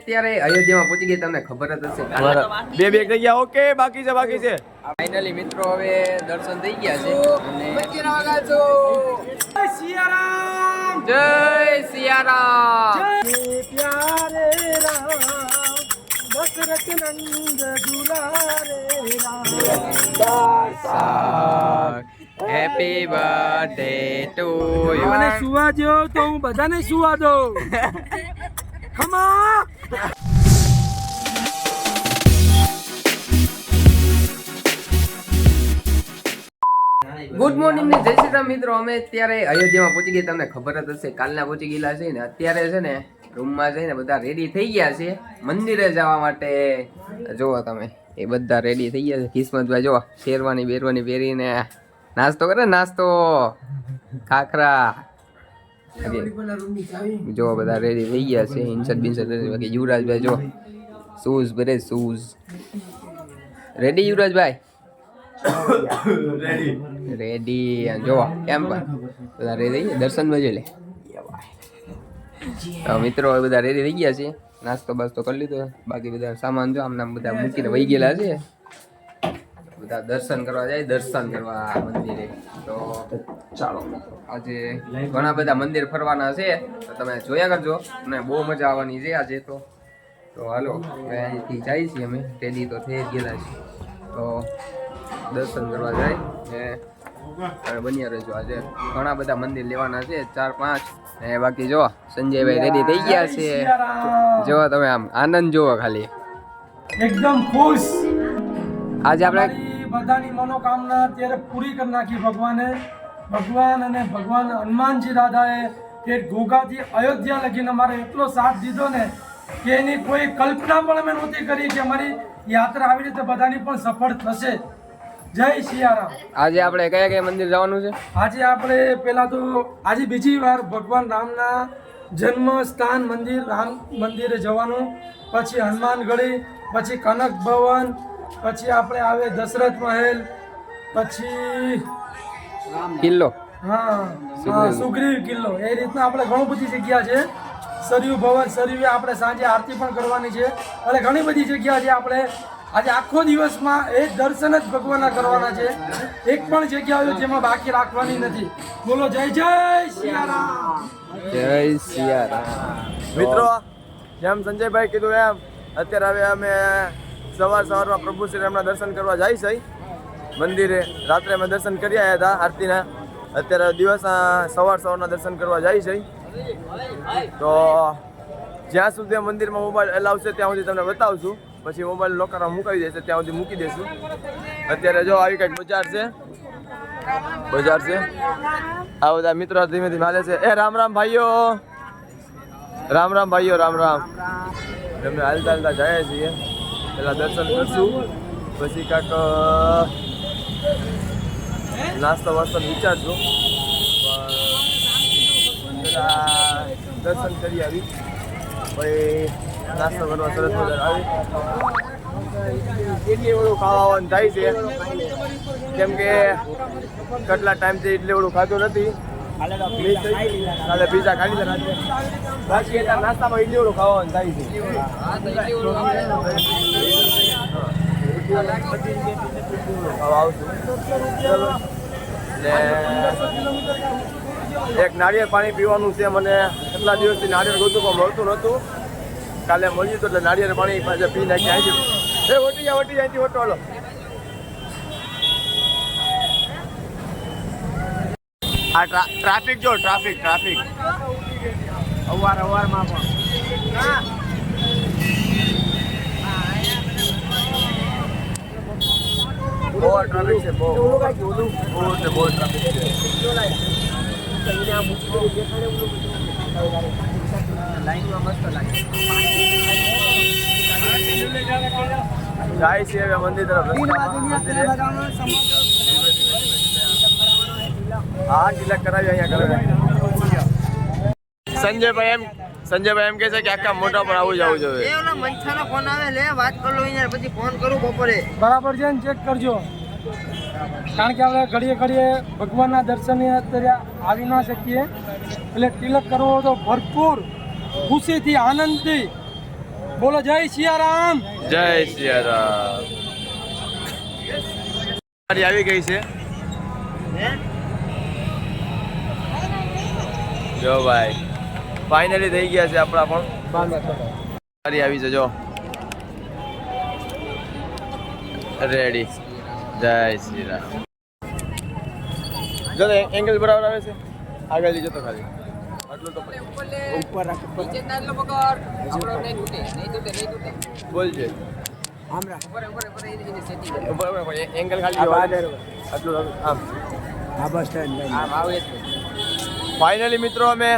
અત્યારે અયોધ્યામાં પહોંચી ગઈ, તમને ખબર જ હશે. બે જગ્યા ઓકે, બાકી છે. ફાઇનલી મિત્રો હવે દર્શન થઈ ગયા છે અને જય સિયારામ, જય સિયારામ, જય પ્યારે રામ, દશરથ નંદ દુલારે Ram. Happy birthday to you. મને સુવા દો તો હું બધાને સુવા દઉં. ખમા ગુડ મોર્નિંગ ને જય શ્રી રામ મિત્રો. અમે અત્યારે અયોધ્યામાં પહોંચી ગયા, તમને ખબર જ હશે. કાલના પહોંચી ગયેલા છે ને અત્યારે છે ને રૂમમાં જઈને બધા રેડી થઈ ગયા છે મંદિરે જવા માટે. જુઓ તમે, એ બધા રેડી થઈ ગયા છે. કિસ્મતભાઈ જો શેરવાની બેરવાની પહેરીને નાસ્તો કરે, નાસ્તો ખાખરા. જો બધા રેડી થઈ ગયા છે. ઇન્સર્ટ બિન્સર્ટ બાકી યુવરાજભાઈ જો શૂઝ ભરે, શૂઝ રેડી. યુવરાજભાઈ રેડી. જો કેમ પણ બધા રેડી થઈ ગયા. દર્શનમાં જોઈ લે. મિત્રો બધા રેડી થઈ ગયા છે. નાસ્તો બાસ્તો કરી લીધો. બાકી બધા સામાન જો આમના બધા મૂકીને વહી ગયેલા છે. બધા દર્શન કરવા જાય, દર્શન કરવા મંદિરે. તો ચાલો આજે ઘણા બધા મંદિર ફરવાના છે, તો તમે જોયા કરજો. અને બહુ મજા આવવાની છે આજે. તો હાલો અહીંથી જાય છીએ અમે. રેડી તો થઈ ગયેલા છે, તો દર્શન કરવા જાય ને તમે બન્યા રહેજો. આજે ઘણા બધા મંદિર લેવાના છે, 4-5. ને બાકી જો સંજયભાઈ રેડી થઈ ગયા છે. જો તમે આમ આનંદ જોવો ખાલી, એકદમ ખુશ. આજે આપણે બધાની મનોકામના અત્યારે પૂરી કરી નાખી ભગવાન અને ભગવાન હનુમાનજી દાદાએ કે ઘોઘાથી અયોધ્યા લગીને અમારે એટલો સાથ દીધો ને કે એની કોઈ કલ્પના પણ અમે નહોતી કરી કે અમારી યાત્રા આવી રીતે બધાની પણ સફળ થશે. જય સિયારામ. આજે આપણે કયા મંદિર જવાનું છે? આજે આપણે પહેલા તો આજે બીજી વાર ભગવાન રામના જન્મ સ્થાન મંદિર રામ મંદિરે જવાનું, પછી હનુમાનગઢી, પછી કનક ભવન, પછી આપણે આવે દશરથ મહેલ, પછી કિલ્લો, હા સુગ્રીવ કિલ્લો. એ રીતના આપણે ઘણું બધી જગ્યા છે. સરયુ ભવન, સરયુ આપણે સાંજે આરતી પણ કરવાની છે. એટલે ઘણી બધી જગ્યા છે. આપણે આજે આખો દિવસમાં એ દર્શન જ ભગવાનના કરવાના છે. એક પણ જગ્યા જેમાં બાકી રાખવાની નથી. બોલો જય જય સિયારામ, જય સિયારામ. મિત્રો જેમ સંજયભાઈ કીધું એમ અત્યારે હવે અમે સવારમાં પ્રભુ શ્રી રામના દર્શન કરવા જાય છે મંદિરે. રાત્રે અમે દર્શન કરી આવ્યા હતા આરતીના. અત્યારે દિવસના સવારના દર્શન કરવા જાય છે. તો જ્યાં સુધી મંદિરમાં મોબાઈલ એલાવ છે ત્યાં સુધી તમને બતાવશું. પછી મોબાઈલ લોકરમાં મુકાવી દેશે, ત્યાં સુધી મૂકી દઈશું. અત્યારે જો આવી કંઈક બજાર છે. આ બધા મિત્રો ધીમે ધીમે હાલે છે. એ રામ રામ ભાઈઓ, રામ રામ ભાઈઓ, રામ રામ. અમે હાલતા જાય છીએ. પેલા દર્શન કરશું, પછી કાંક નાસ્તો વાસ્તો વિચારશું. પેલા દર્શન કરી આવી, પછી નાસ્તો કરવા સરસ મજા આવી. એટલી બધું ખાવાનું થાય છે, કેમ કે કેટલા ટાઈમથી એટલી બધું ખાધું નથી. કાલે પીઝા ખાઈ લીધા, બાકી એટલા નાસ્તામાં એટલી બધું ખાવાનું થાય છે. એક નાળિયેર પાણી પીવાનું છે. મને કેટલા દિવસથી નાળિયેર ગોતું પણ મળતું નહોતું. કાલે મળ્યું હતું એટલે નાળિયેર પાણી પાછા પી નાખી આવી. એ વટી જાય અહીંથી ઓટો. હાલો આ ટ્રાફિક જો, ટ્રાફિક અવારમાં પણ બહુ ટ્રાફિક છે. બહુ ટ્રાફિક છે. જાય છે હવે મંદિર તરફ. હા તિલક કરાવી અહીંયા કરાવી. સંજયભાઈ એમ કહે છે કે આખા મોટા પર આવું જવું જોઈએ. એ ઓલા મંછાનો ફોન આવે, લે વાત કરી લો અહીંયા, પછી ફોન કરું બપોરે. બરાબર છે ને, ચેક કરજો. કારણ કે આપણે ઘડીએ ભગવાનના દર્શને અત્યારે આવી ના શકીએ. એટલે તિલક કરવો તો ભરપૂર ખુશીથી, આનંદથી બોલો જય સિયારામ. જય સિયારામ. ગાડી આવી ગઈ છે. જો ભાઈ ફાઇનલી થઈ ગયા છે આપણા પણ. ગાડી આવી છે જો રેડી. જય શ્રી રામ. જો એંગલ બરાબર આવે છે. આગળ જતો ખાલી આટલું તો ઉપર નીચે તારલો પકડ આપણો નહીં તૂટે બોલજે. ઉપર એને સેટિંગ ઉપર એંગલ ખાલી આટલું આમ. આમ આવે જ ફાઇનલી મિત્રો અમે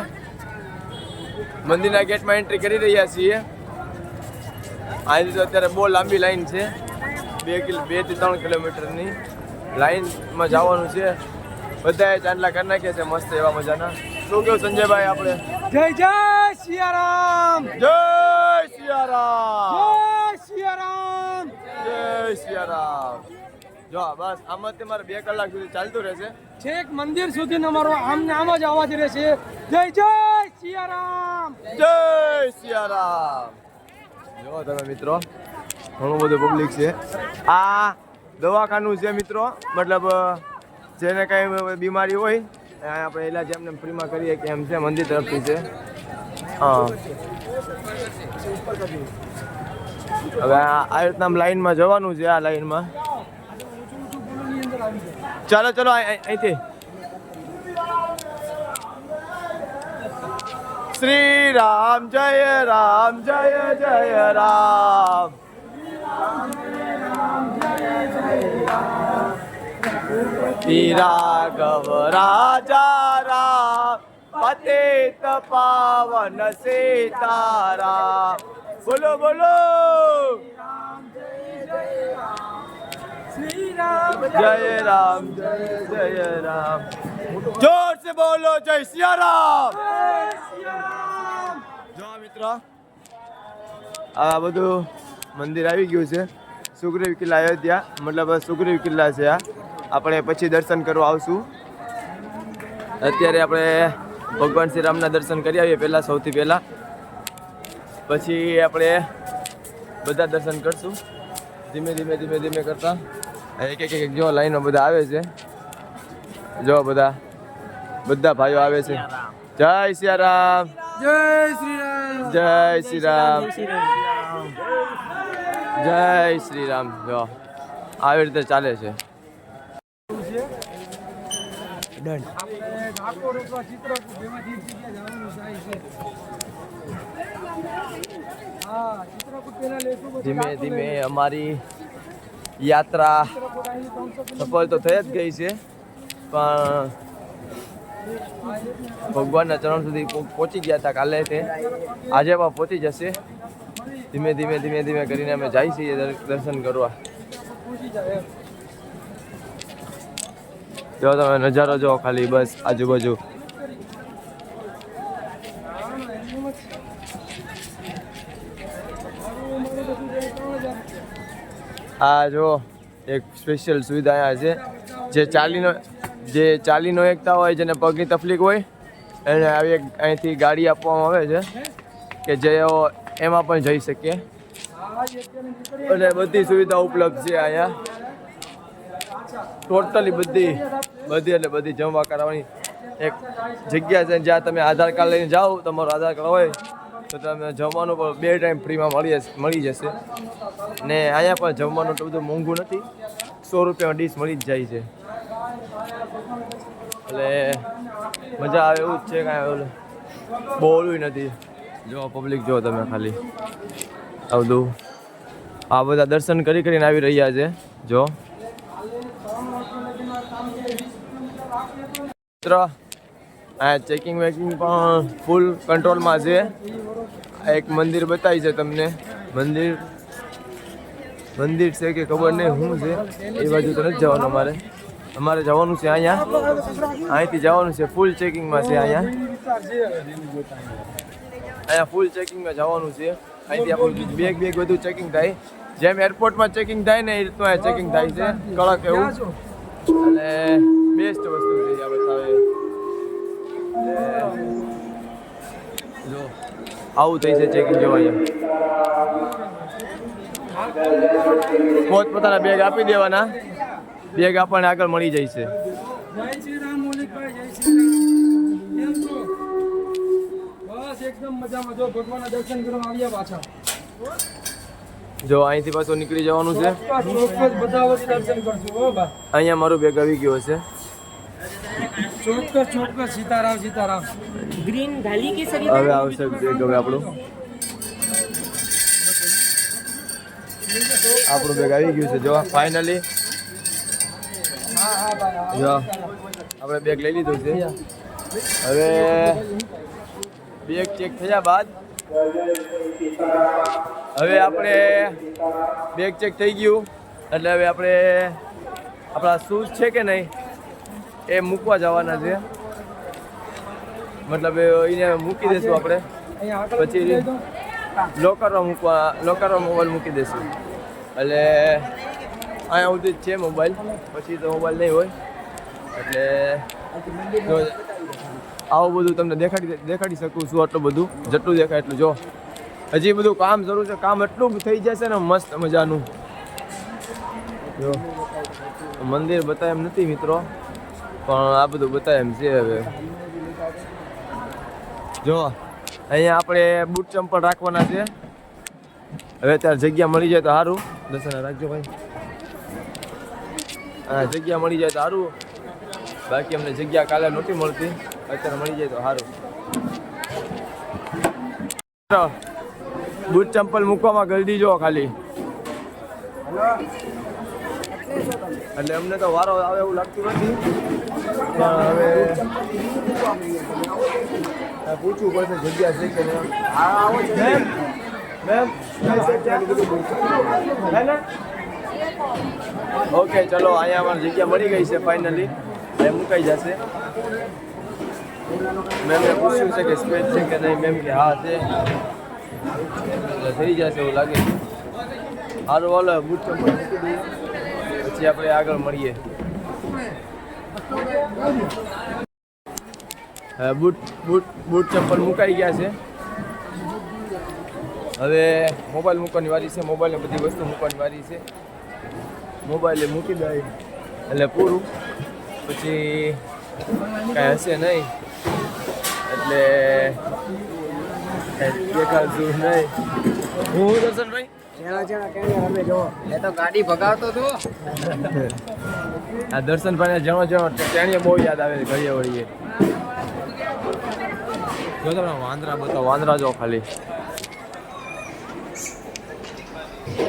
મંદિરના ગેટમાં એન્ટ્રી કરી રહ્યા છીએ. અહીંથી તો અત્યારે બહુ લાંબી લાઈન છે. 2 થી 3 કિલોમીટરની લાઈનમાં જવાનું છે. બધાએ ચાંદલા કરી નાખ્યા છે મસ્ત એવા મજાના. શું કેવું સંજયભાઈ આપણે? જય જય સિયારામ. જય સિયારામ. જય સિયારામ. જય સિયારામ. જો બસ આમાં તમારે 2 કલાક સુધી ચાલતું રહેશે. છેક મંદિર સુધી અમારો આમને આમ જ અવાજ રહેશે. જય જય સિયારામ. જય સિયારામ. જો તમે મિત્રો ઘણું બધું પબ્લિક છે. આ દવાખાનું છે મિત્રો. મતલબ જેને કાંઈ બીમારી હોય આપણે ઇલાજ એમને ફ્રીમાં કરીએ કે એમ છે. મંદિર તરફથી છે. હા હવે આ રીતના લાઈનમાં જવાનું છે. આ લાઈનમાં ચાલો ચલો અહીંથી. શ્રી રામ જય રામ જય જય રામ. રાઘવ રાજા રામ પતિત પાવન સીતારામ. બોલો બોલો શ્રી રામ જય રામ જય જય રામ. જોર से બોલો જય સિયારામ. જો મિત્રો આ બધું મંદિર આવી ગયું છે. સુગ્રીવ કિલ્લા અયોધ્યા મતલબ સુગ્રીવ કિલ્લા છે આ. આપણે પછી દર્શન કરવા આવશું. અત્યારે આપણે ભગવાન શ્રી રામના દર્શન કરી આવીએ પહેલાં, સૌથી પહેલાં. પછી આપણે બધા દર્શન કરશું ધીમે ધીમે ધીમે ધીમે કરતા. એક એક એક જો લાઈનમાં બધા આવે છે. જો બધા ભાઈઓ આવે છે. જય સિયારામ. જય શ્રી રામ. જય શ્રી રામ. જય શ્રી રામ. જો આવી રીતે ચાલે છે. ધીમે ધીમે અમારી યાત્રા સફળ તો થઈ જ ગઈ છે, પણ ભગવાનના ચરણ સુધી પહોંચી ગયા હતા કાલે. તે આજે પણ પહોંચી જશે. ધીમે ધીમે ધીમે ધીમે કરીને અમે જઈએ છીએ દર્શન કરવા. જો તમે નજારો જો ખાલી બસ આજુબાજુ. આ જો એક સ્પેશિયલ સુવિધા અહીંયા છે. જે ચાલીનો એકતા હોય, જેને પગની તકલીફ હોય, એને આવી અહીંથી ગાડી આપવામાં આવે છે કે જે એમાં પણ જઈ શકીએ. અને બધી સુવિધા ઉપલબ્ધ છે અહીંયા. ટોટલી બધી એટલે બધી જમવા કરાવવાની એક જગ્યા છે જ્યાં તમે આધાર કાર્ડ લઈને જાઓ. તમારું આધાર કાર્ડ હોય તો તમે જમવાનું પણ 2 ટાઈમ ફ્રીમાં મળી જશે. ને અહીંયા પણ જમવાનું તો બધું મોંઘું નથી, 100 રૂપિયામાં ડીશ મળી જ જાય છે. એટલે મજા આવે એવું જ છે. કાંઈ બહુ ઓલું નથી. જો પબ્લિક જો તમે ખાલી આ બધા દર્શન કરીને આવી રહ્યા છે. જો મિત્ર આ ચેકિંગ વેકિંગ પણ ફૂલ કંટ્રોલમાં છે. એક મંદિર બતાવી છે તમને. મંદિર છે કે ખબર નહીં શું છે, એ બાજુ તો નથી જવાનું. અમારે જવાનું છે અહીંથી જવાનું છે. ફૂલ ચેકિંગમાં છે. અહીંયા ફૂલ ચેકિંગમાં જવાનું છે. અહીંથી આપણું બેગ બધું ચેકિંગ થાય. જેમ એરપોર્ટમાં ચેકિંગ થાય ને એ રીતનું અહીંયા ચેકિંગ થાય છે. કડક એવું. અને બેસ્ટ વસ્તુ છે આપણે. જો આવું થઈ છે ચેકિંગ. જો અહીંયા પોતપોતાના બેગ આપી દેવાના, બેગ આપણને આગળ મળી જાય છે. જય શ્રી રામ મૌલિકભાઈ, જય શ્રી રામ. કેમ છો? બસ એકદમ મજામાં. જો ભગવાનના દર્શન કરવા આવ્યા પાછા. જો અહીંથી પાછું નીકળી જવાનું છે. ચોક્કસ બધા વખતે દર્શન કરશું. હો બા, અહીંયા મારું બેગ આવી ગયું છે. ચોક્કસ. સીતારામ. ગ્રીન ઢાલી કેસરી હવે આવશે બેગ. હવે આપણું બેગ આવી ગયું છે. જો ફાઇનલી હા ભાઈ. જો આપણે બેગ લઈ લીધું છે. હવે બેગ ચેક થયા બાદ હવે આપણે બેગ ચેક થઈ ગયું એટલે હવે આપણે આપણા શૂઝ છે કે નહીં એ મૂકવા જવાના છે. મતલબ એને મૂકી દઈશું આપણે, અહીંયા આગળ પછી લોકરમાં મોબાઈલ મૂકી દઈશું. એટલે અહીંયા સુધી જ છે મોબાઈલ, પછી તો મોબાઈલ નહીં હોય. એટલે જો આવું બધું તમને દેખાડી શકું છું. આટલું બધું જેટલું દેખાય એટલું. જો હજી બધું કામ જરૂર છે. કામ એટલું થઈ જશે ને મસ્ત મજાનું. જો મંદિર બતાવે એમ નથી મિત્રો, પણ આ બધું બતાવે એમ છે. હવે જો અહીંયા આપણે બૂટ ચંપલ રાખવાના છે. હવે અત્યારે જગ્યા મળી જાય તો સારું. દર્શન રાખજો ભાઈ. હા, જગ્યા મળી જાય તો સારું. બાકી અમને જગ્યા કાલે નહોતી મળતી, અત્યારે મળી જાય તો સારું. બૂટ ચંપલ મૂકવામાં ગલદી જો ખાલી, એટલે અમને તો વારો આવે એવું લાગતું નથી. પણ હવે પૂછવું પડશે જગ્યા છે કે નહીં. ઓકે ચલો, અહીંયા અમારી જગ્યા મળી ગઈ છે ફાઇનલી. એ મુકાઈ જશે. મેમને પૂછ્યું છે કે સ્પેસ છે કે નહીં. મેમ કે હા છે, એટલે થઈ જશે એવું લાગે છે. સારું હાલો, બૂટ ચંપલ મૂકી દઈએ, પછી આપણે આગળ મળીએ. બૂટ ચંપલ મુકાઈ ગયા છે. હવે મોબાઈલ મૂકવાની વારી છે. મોબાઈલને બધી વસ્તુ મૂકવાની વારી છે. મોબાઈલ મૂકી દે એટલે પૂરું. પછી કાંઈ હશે નહીં, એટલે કાંઈ દેખાડશું નહીં. હું દર્શનભાઈ એ તો ગાડી ભગાવતો હતો. આ દર્શનભાઈને જણો ટેણીએ બહુ યાદ આવે છે ઘડીએ વળીએ. જો તમે વાંદરા બતાવો, વાંદરા જો ખાલી.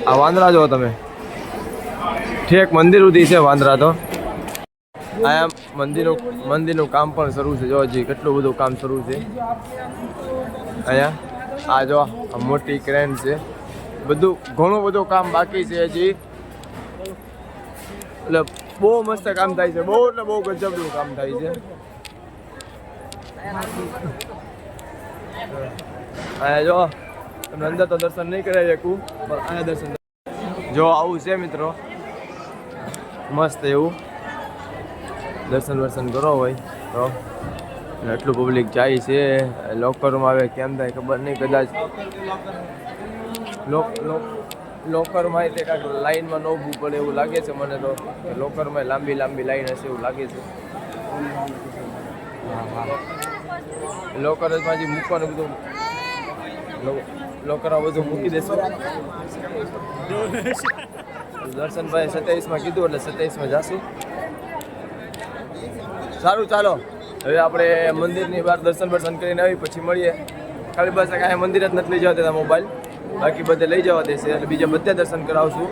આ વાંદરા જો તમે, ઠેક મંદિર સુધી છે વાંદરા તો. આ મંદિરનું કામ પણ શરૂ છે. જો હજી કેટલું બધું કામ શરૂ છે અહીંયા. આ જો આ મોટી ક્રેન છે. બધું ઘણું બધું કામ બાકી છે હજી. એટલે બહુ મસ્ત કામ થાય છે. બહુ એટલે બહુ ગજબનું કામ થાય છે. અહીંયા જો તમને અંદર તો દર્શન નહીં કરાવી શકું, પણ અહીંયા દર્શન જો આવું છે મિત્રો. મસ્ત એવું દર્શન કરો હોય તો. એટલું પબ્લિક જાય છે. લોકરમાં આવે કેમ થાય ખબર નહીં. કદાચ લોકરમાં તે કાંઈક લાઈનમાં ન ઊભું પડે એવું લાગે છે મને તો. લોકરમાં લાંબી લાઈન હશે એવું લાગે છે. લોકરમાં જે મૂકવાનું બધું લોકરમાં બધું મૂકી દેશું. દર્શનભાઈ 27માં કીધું એટલે 27માં જાશું. સારું ચાલો, હવે આપણે મંદિરની બહાર દર્શન કરીને આવી પછી મળીએ. ખાલી બસ કાંઈ મંદિર જ નથી લઈ જવા દેતા મોબાઈલ, બાકી બધે લઈ જવા દેશે. એટલે બીજા બધે દર્શન કરાવશું.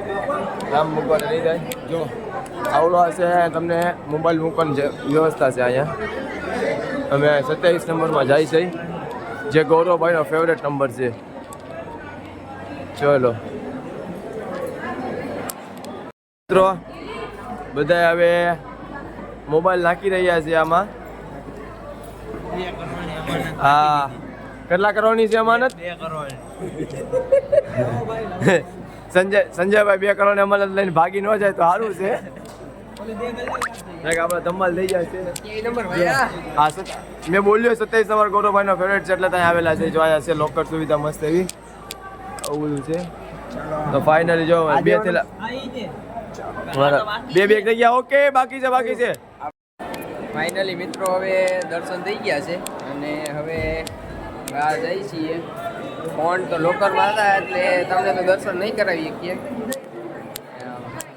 રામ મૂકવાને નહીં જાય. જો આવડો હશે તમને મોબાઈલ મૂકવાની વ્યવસ્થા છે અહીંયા. અમે 27 નંબરમાં જાય છે, જે ગૌરવભાઈનો ફેવરેટ નંબર છે. ચલો મિત્રો, બધા હવે મોબાઈલ નાખી રહ્યા છે આમાં. હા, કેટલા કરવાની છે અમાનત? 2 કરોડ. સંજયભાઈ 2 કરોડ અમાનત લઈને ભાગી ન જાય તો સારું છે. આપણે ધમાલ થઈ જાય છે. હા, મેં બોલ્યો 27 નંબર ગૌરવભાઈનો ફેવરેટ છે એટલે ત્યાં આવેલા છે. જો અહીંયા છે લોકર સુવિધા મસ્ત એવી. આવું બધું છે. તો ફાઇનલી જો બે થેલા બે બેગ થઈ ગયા. ઓકે, બાકી છે. ફાઇનલી મિત્રો હવે દર્શન થઈ ગયા છે અને હવે બહાર જઈએ છીએ. ફોન તો લોકરમાં હતા એટલે તમને તો દર્શન નહીં કરાવી શકીએ.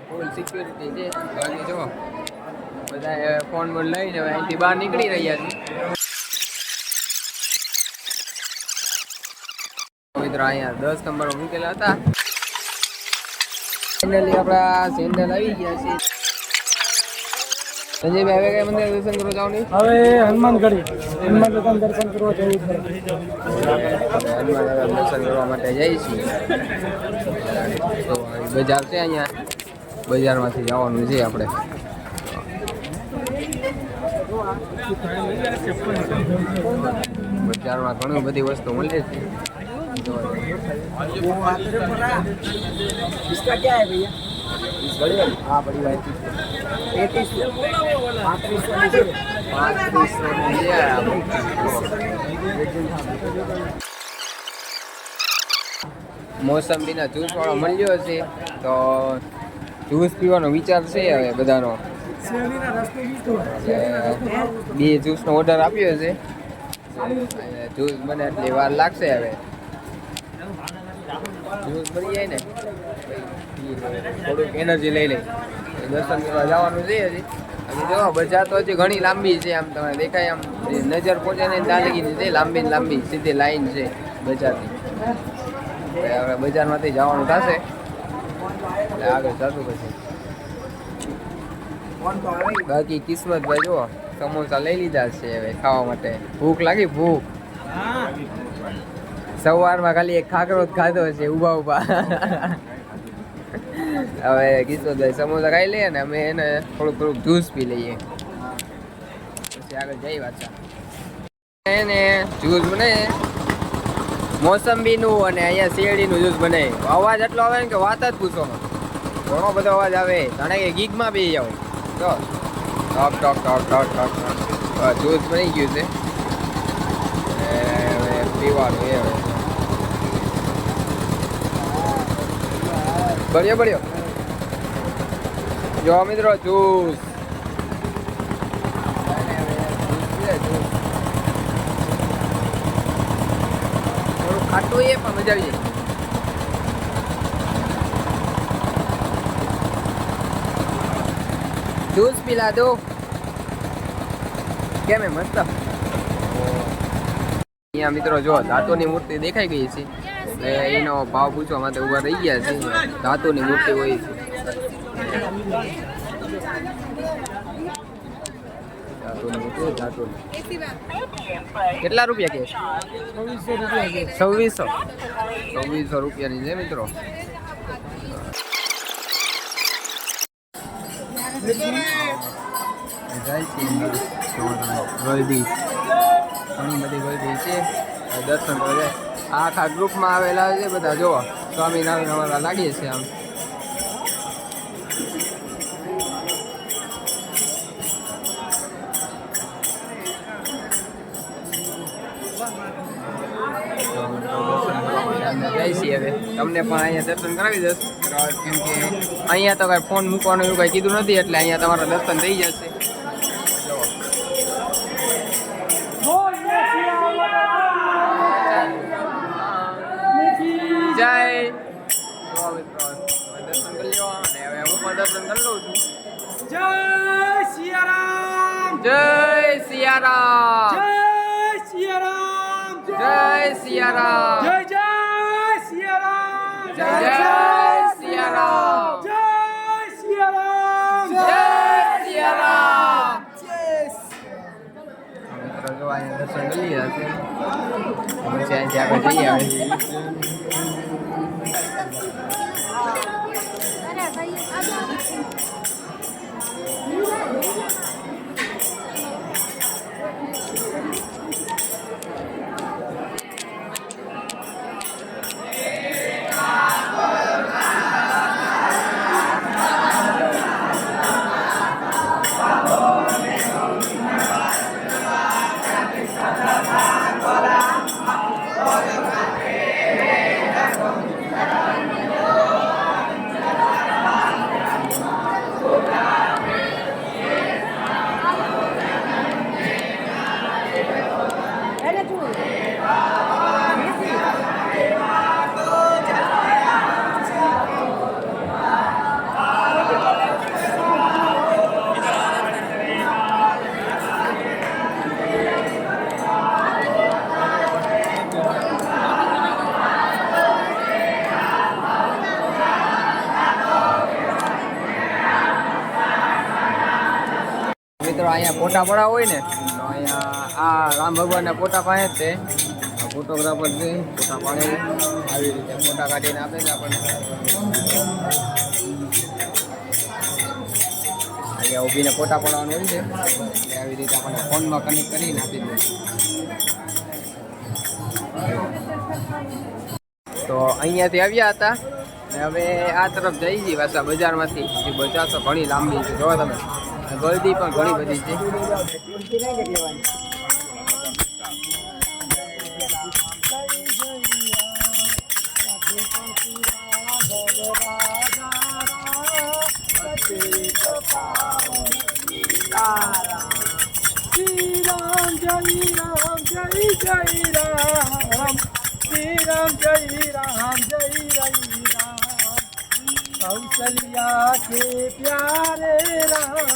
ફૂલ સિક્યુરિટી છે. બાકી જો બધા ફોન લઈને હવે અહીંથી બહાર નીકળી રહ્યા છે. મિત્રો અહીંયા 10 નંબર મૂકેલા હતા. ફાઇનલી આપણા સેન્ડલ આવી ગયા છે. સંજયભાઈ હવે કઈ મંદિર દર્શન કરવા જાવ નહીં? હવે હનુમાનગઢી દર્શન કરવા જવું છે. હનુમાન દર્શન કરવા માટે જઈએ છીએ. તો બજાર છે અહીંયા, બજારમાંથી જવાનું છે આપણે. બજારમાં ઘણી બધી વસ્તુ મળે છે. इसका क्या है भैया? हाँ बड़ी भाई 35 મોસંબીના જ્યુસ વાળો મળ્યો છે તો જ્યુસ પીવાનો વિચાર છે હવે બધાનો. બે જ્યુસનો ઓર્ડર આપ્યો છે. જ્યુસ બને એટલી વાર લાગશે. હવે જ્યુસ બની જાય ને થોડુંક એનર્જી લઈ લઈ દર્શન કરવા જવાનું છે. હજી જો બજાર તો હજી ઘણી લાંબી છે. આમ તમને દેખાય, આમ નજર પહોંચે ને ત્યાં લગીની છે. લાંબી સીધી લાઈન છે બજારની. હવે બજારમાંથી જવાનું થશે એટલે આગળ જતું પછી. બાકી કિસ્મતભાઈ જુઓ સમોસા લઈ લીધા છે હવે ખાવા માટે. ભૂખ લાગી, ભૂખ. સવારમાં ખાલી એક ખાખરો જ ખાધો છે ઊભા. હવે કિસ્મતભાઈ સમોસા ખાઈ લઈએ ને અમે એને થોડુંક જ્યુસ પી લઈએ પછી આગળ જઈ પાછા. એને જ્યુસ બને મોસંબીનું અને અહીંયા શેરડીનું જ્યુસ બને. અવાજ એટલો આવે ને કે વાત જ પૂછો. ઘણો બધો અવાજ આવે, જાણે કે ગીગમાં બી જાવ. જો ટોક જ્યુસ બની ગયું છે. હવે પીવાનું એ હવે બળ્યો જો મિત્રો જ્યુસ. થોડું ખાટું એ પણ મજા આવી જાય. જ્યુસ પીલા દો કેમ મસ્ત. અહીંયા મિત્રો જો ધાતુની મૂર્તિ દેખાઈ ગઈ છે એટલે એનો ભાવ પૂછવા માટે ઉભા રહી ગયા છે. ધાતુની મૂર્તિ હોય છે. કેટલા રૂપિયા કે? 2600 રૂપિયાની છે મિત્રો. ગળદી ઘણી બધી ગળદી છે. દર્શન કરે આખા ગ્રુપમાં આવેલા છે બધા. જો સ્વામિનારાયણ અમારા લાગીએ છીએ આમ. જાય છીએ હવે તમને પણ અહીંયા દર્શન કરાવી દઈશ. કેમ કે અહીંયા તો કાંઈ ફોન મૂકવાનું એવું કાંઈ કીધું નથી એટલે અહીંયા તમારા દર્શન થઈ જશે. જય દર્શન કરી લો અને હવે હું પણ દર્શન કરી લઉં છું. જય સિયારામ, જય સિયારામ, જય સિયારામ, જય સિયારામ, જય સિયારામ, જય સિયારામ, જય સિયારામ, જય સિયારામ. મિત્રો જો અહીંયા દર્શન કરી લીધા છે પછી અહીંથી આગળ જઈએ. મિત્રો અહીંયા ફોટા પડા હોય ને તો અહીંયા આ રામ ભગવાનના ફોટા પાસે જ છે ફોટોગ્રાફર છે ફોટા પાડે આવી રીતે ફોટા કાઢીને આપે છે આપણને અહીંયા ઊભીને ફોટા પાડવાનું હોય છે એટલે આવી રીતે આપણને ફોનમાં કનેક્ટ કરીને આપી દે તો અહીંયાથી આવ્યા હતા ને હવે આ તરફ જઈ છીએ પાછા બજારમાંથી એ બજાર તો ઘણી લાંબી છે જોવો તમે ગળદી પણ ઘણી બધી છે कौशल्या के प्यारे राम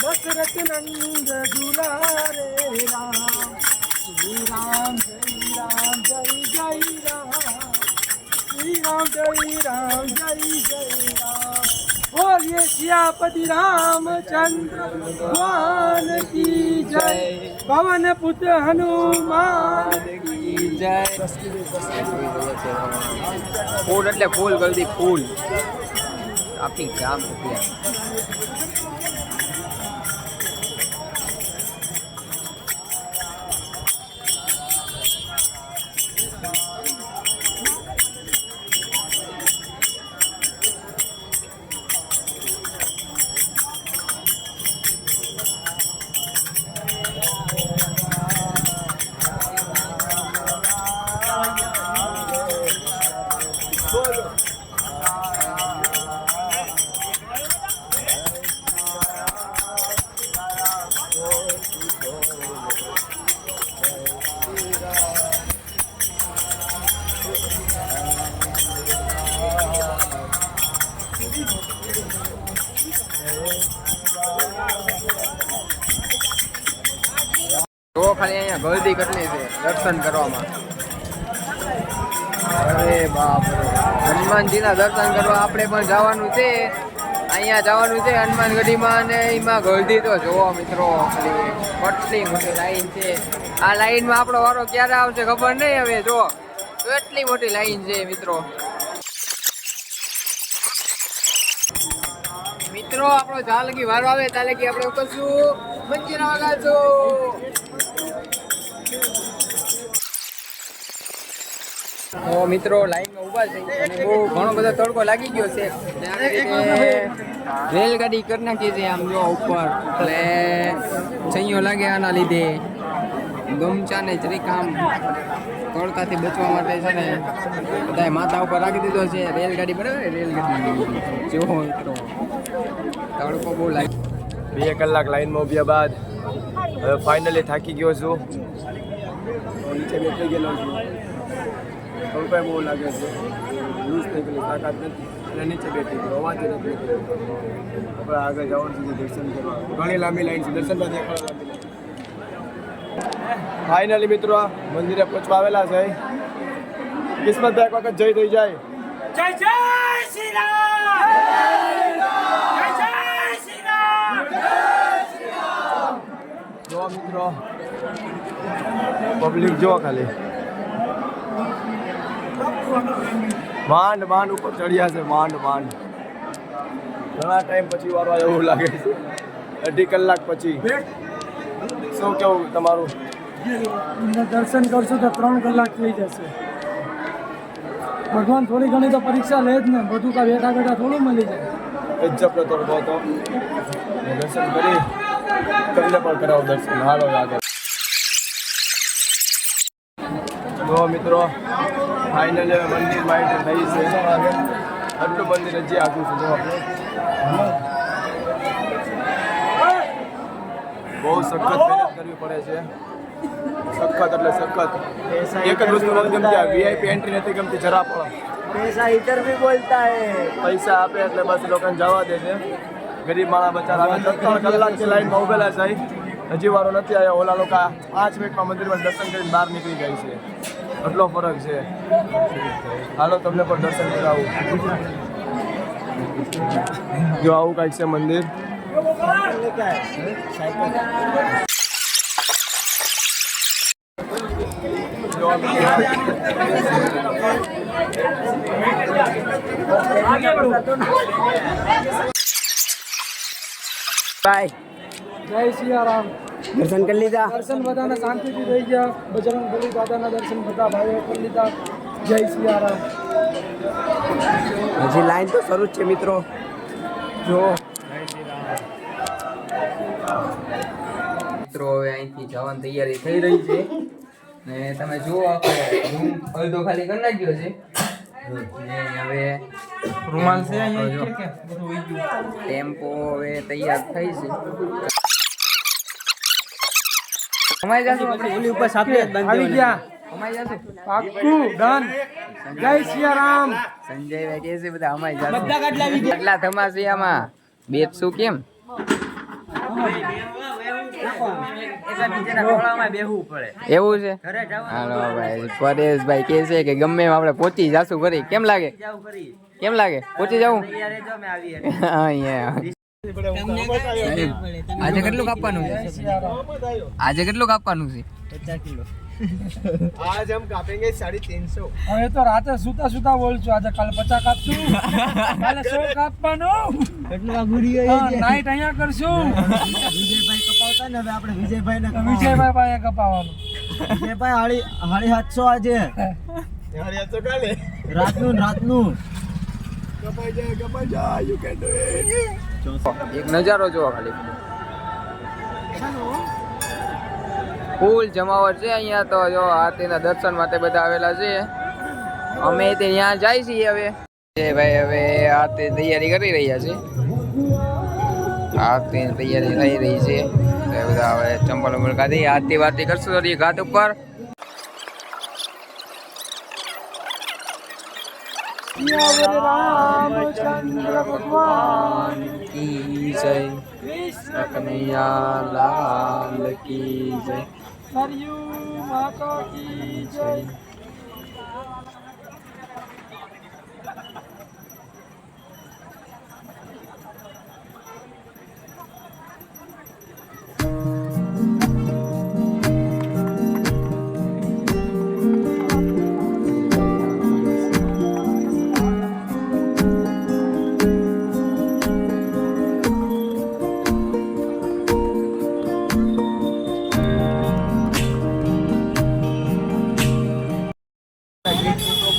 दशरथ नंद दुलारे राम श्री राम जय राम जय जय राम श्री राम जय राम जय जय राम बोलिए सियापति रामचंद्र भगवान की जय पवन पुत्र हनुमान की જય ફૂલ એટલે ફૂલ ગલદી ફૂલ ટ્રાફિક જામ થઈ તો ખાલી અહીંયા ગળદી કેટલી છે દર્શન કરવામાં અરે બાપ હનુમાનજીના દર્શન કરવા આપણે પણ જવાનું છે અહીંયા જવાનું છે હનુમાનગઢીમાં અને એમાં ગળદી તો જોવો મિત્રો ખાલી કેટલી મોટી લાઈન છે આ લાઈનમાં આપણો વારો ક્યારે આવશે ખબર નહીં હવે જો એટલી મોટી લાઈન છે મિત્રો મિત્રો આપણો જ્યાં લગી વારો આવે ત્યાં લગી આપણે ઉતરશું મંદિર વગાડશું તો મિત્રો લાઈનમાં ઊભા છે અને બહુ ઘણો બધો તડકો લાગી ગયો છે રેલગાડી કરી નાખી છે આમ જો ઉપર એટલે છૈયો લાગે આના લીધે ગમચા ને જરીક આમ તડકાથી બચવા માટે છે ને બધાએ માથા ઉપર રાખી દીધો છે રેલગાડી બરાબર રેલગાડી જો મિત્રો તડકો બહુ લાગે 2 કલાક લાઈનમાં ઊભ્યા બાદ હવે ફાઇનલી થાકી ગયો છું નીચે બેઠી ગયેલો છું તડકો બહુ લાગે છે લૂઝ થઈ ગયેલી તાકાત નથી અને નીચે બેઠી ગયો અવાજ નથી આપણે આગળ જવાનું છે દર્શન કરવા ઘણી લાંબી લાઈન છે દર્શન નથી ફાઇનલી મિત્રો મંદિરે પહોંચવા આવેલા છે કિસ્મત એક વખત જય થઈ જાય जय जय श्री राम जय जय श्री राम જો મિત્રો પબ્લિક જો ખાલી માંડ માંડ ઉપર ચડ્યા છે માંડ માંડ ઘણા ટાઈમ પછી વારો આવ્યો એવું લાગે છે 2.5 કલાક પછી શું કેવું તમારું દર્શન કરશું તો 3 કલાક થઈ જશે ભગવાન થોડી ઘણી તો પરીક્ષા લે જ ને બધું કા બેઠા બેઠા થોડું મળી જાય ગજબ તડકો હતો દર્શન કરી તમને પણ કરાવો દર્શન હાલો આગળ જો મિત્રો ફાઇનલી મંદિરમાં એન્ટ્રી થઈ છે આટલું મંદિર હજી આગળ છે જો બહુ સખત મહેનત કરવી પડે છે સખત એટલે સખત એક જ વસ્તુ નથી ગમતી આ વીઆઈપી એન્ટ્રી નથી ગમતી જરા પણ पैसा इधर भी बोलता है પૈસા આપે એટલે બસ લોકોને જવા દે છે ગરીબ માણસ બચારા 3 કલાકથી લાઈનમાં ઉભેલા છે હજી વારો નથી આવ્યો ઓલા લોકો 5 મિનિટમાં મંદિરમાં દર્શન કરીને બહાર નીકળી જાય છે એટલો ફરક છે હાલો તમને પણ દર્શન કરાવું જો આવું કાંઈક છે મંદિર ભાઈ જય સિયારામ. દર્શન કરી લીધા. દર્શન બધાને શાંતિથી થઈ ગયા. બજરંગ બલી દાદાના દર્શન બધા ભાઈઓ કરી લીધા. જય સિયારામ. હજી લાઈન તો શરૂ જ છે મિત્રો. જો મિત્રો હવે અહીંથી જવાની તૈયારી થઈ રહી છે ને તમે જુઓ આપણે રૂમ અડધો ખાલી કરી નાખ્યો છે ને હવે રૂમાલ છે ટેમ્પો હવે તૈયાર થઈ છે. અમાઈ જાશું ઓલી ઉપર સાથે આવી ગયા. અમાઈ જાશું પાક્કું ડન. જય સિયારામ. સંજયભાઈ કહે છે બધા અમાઈ જાશું કેટલા થમાશે આમાં બેસશું કેમ એવું છે. હાલો ભાઈ પરેશભાઈ કહે છે કે ગમે એમ આપણે પહોંચી જાશું ખરી. કેમ લાગે કેમ લાગે પહોંચી જવું આજે કેટલું કાપવાનું છે આજે કેટલું કાપવાનું છે आज हम कापेंगे 350. હવે તો રાતે સુતા સુતા બોલશું. આજે કાલે 50 કાપશું, કાલે 100 કાપવાનું. નાઈટ અહીંયા કરશું. વિજયભાઈ કપાવતા ને હવે આપણે વિજયભાઈ પાસે કપાવવાનું. વિજયભાઈ હાડી 700 આજે यार ये तो काले રાતનું कपाई जा you can do it. એક નજારો જોવો ખાલી ફૂલ જમાવટ છે અહીંયા તો જો આરતીના દર્શન માટે બધા આવેલા છે. અમે ત્યાં જાય છીએ હવે ભાઈ હવે આરતી તૈયારી કરી રહ્યા છે. આરતીની તૈયારી થઈ રહી છે તો બધા હવે ચંપલ કાઢી આરતી વારતી કરશું તો ઘાટ ઉપર. રામચંદ્ર ભગવાન કી જય કનૈયા લાલ કી જય. સરયુ માતા કી જય.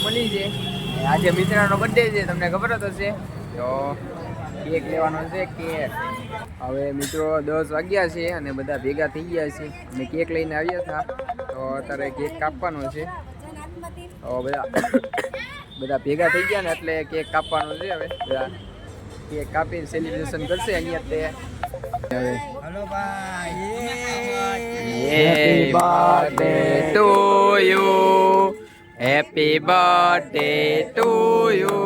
મળી છે આજે મિત્રનો બર્થડે છે તમને ખબર જ હશે તો કેક લેવાનો છે. કેક હવે મિત્રો 10 વાગ્યા છે અને બધા ભેગા થઈ ગયા છે. અમે કેક લઈને આવ્યા હતા તો અત્યારે કેક કાપવાનો છે. તો બધા ભેગા થઈ ગયા ને એટલે કેક કાપવાનો છે. હવે બધા કેક કાપીને સેલિબ્રેશન કરશે અહીંયા તે. હેલો ભાઈ Happy birthday to you. Happy birthday to you.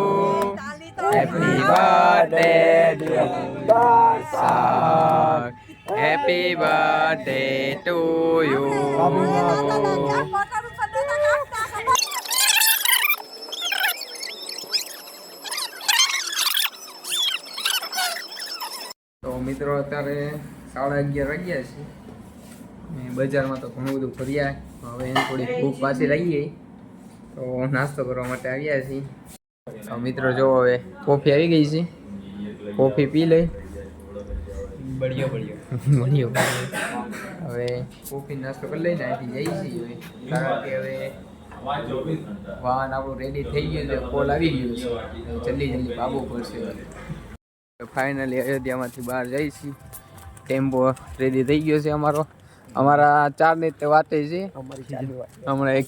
Happy birthday dear Darshak. Happy birthday to you. તો મિત્રો અત્યારે 11:30 વાગ્યા છે. બજારમાં તો ઘણું બધું ફર્યા. હવે એને થોડી ભૂખ પાછી લાગી તો નાસ્તો કરવા માટે આવ્યા છીએ. તો મિત્રો જો હવે કોફી આવી ગઈ છે. કોફી પી લઈ બળિયો હવે કોફી નાસ્તો કરી લઈને અહીંથી જઈએ છીએ. કારણ કે હવે વાહન આપણું રેડી થઈ ગયું છે. કોલ આવી ગયો છે. જલ્દી ભાગવું પડશે. ફાઇનલી અયોધ્યામાંથી બહાર જઈએ છીએ. ટેમ્પો રેડી થઈ ગયો છે અમારો. અમારા 4 ની તે વાતે છે. હમણાં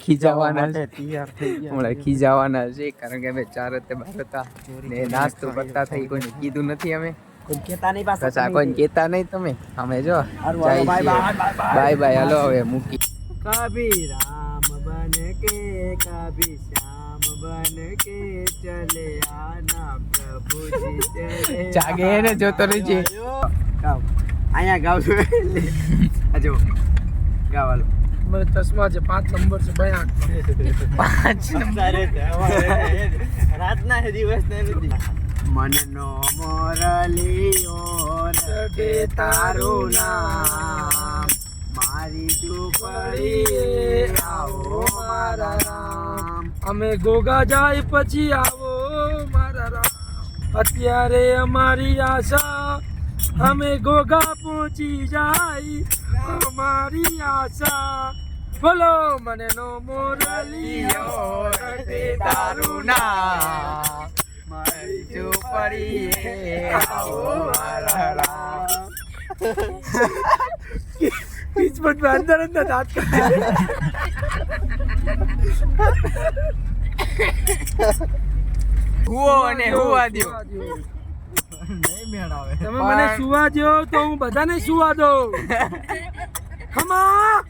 ખીજાવાના છે કારણ કે અમે 4 તે બહાર હતા ને નાસ્તો કરતા થઈ. કોઈને કીધું નથી અમે. કોઈ કહેતા નહીં પાછા કોઈ કહેતા નહીં તમે. અમે જો બાય બાય. હાલો હવે મૂકી. कभी राम बन के कभी श्याम बन के चले आना प्रभु जी तेरे જાગે ને જોતો રહેજે. ગાવ અહીંયા ગાવ આજો ગાવ હાલો મને ચશ્મા છે 5 નંબર છે ભયાન. 5 રાતના દિવસ નથી મનનો મોરલીઓ રટે તારું નામ મારી ઝૂંપડીએ આવો મારા રામ અમે ગોગા જાય પછી આવો મારા રામ અત્યારે અમારી આશા અમે ગોગા પહોંચી જાય અમારી આશા બોલો મને નો મોરલીઓ રટે તારું નામ મારી ઝૂંપડીએ આવો મારા રામ કિસ્મત में अंदर अंदर दांत હુઓ અને હુવા દ્યો તમે મને સુવા દો તો હું બધાને સુવા દઉં ખમા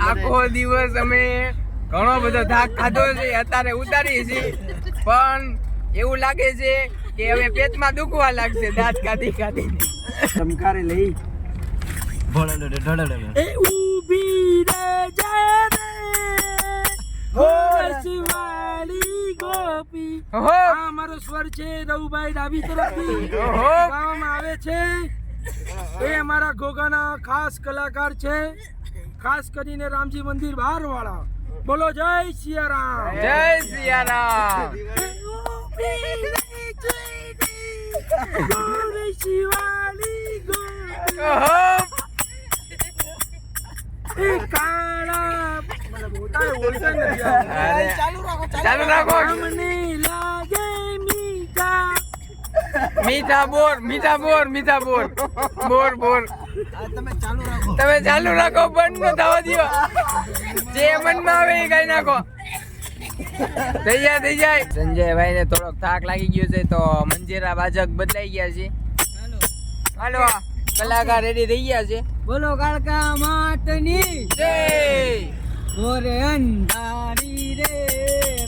આખો દિવસ અમે ઘણો બધો થાક ખાધો છે અત્યારે ઉતારી છે પણ એવું લાગે છે કે હવે પેટમાં દુખવા લાગશે દાંત કાઢી કાઢી ચમકારે લઈ એ ઊભી રે જય રે હો શિવાળી ગોપી ઓહો આ મારો સ્વર છે રવુભાઈ ડાબી તરફથી ઓહો ગાવામાં આવે છે એ અમારા ગોગાના ખાસ કલાકાર છે ખાસ કરીને રામજી મંદિર બહાર વાળા બોલો જય સિયારામ જય સિયારામ શિવાળી ગોપી ઓહો એ કાળા અરે ચાલુ રાખો અમને લાગે મીઠા મીઠા બોર બોર તમે ચાલુ રાખો બંધ ન થવા દો જે મનમાં આવે એ ગાઈ નાખો થઈ જાય સંજયભાઈ ને થોડોક થાક લાગી ગયો છે તો મંજીરા બાજક બદલાઈ ગયા છે હાલો કલાકાર રેડી થઈ ગયા છે બોલો કાળકા માટની જય ઘોરે અંધારી રે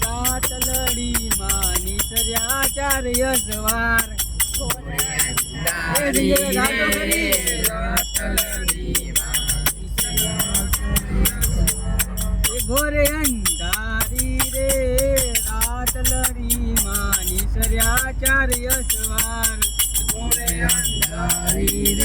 રાત લડી માની સર્યા ચાર્ય સવાર ઘોરે અંધારી રે રાત લડી માની સર્યા ચાર્ય સવાર ઘોરે અંધારી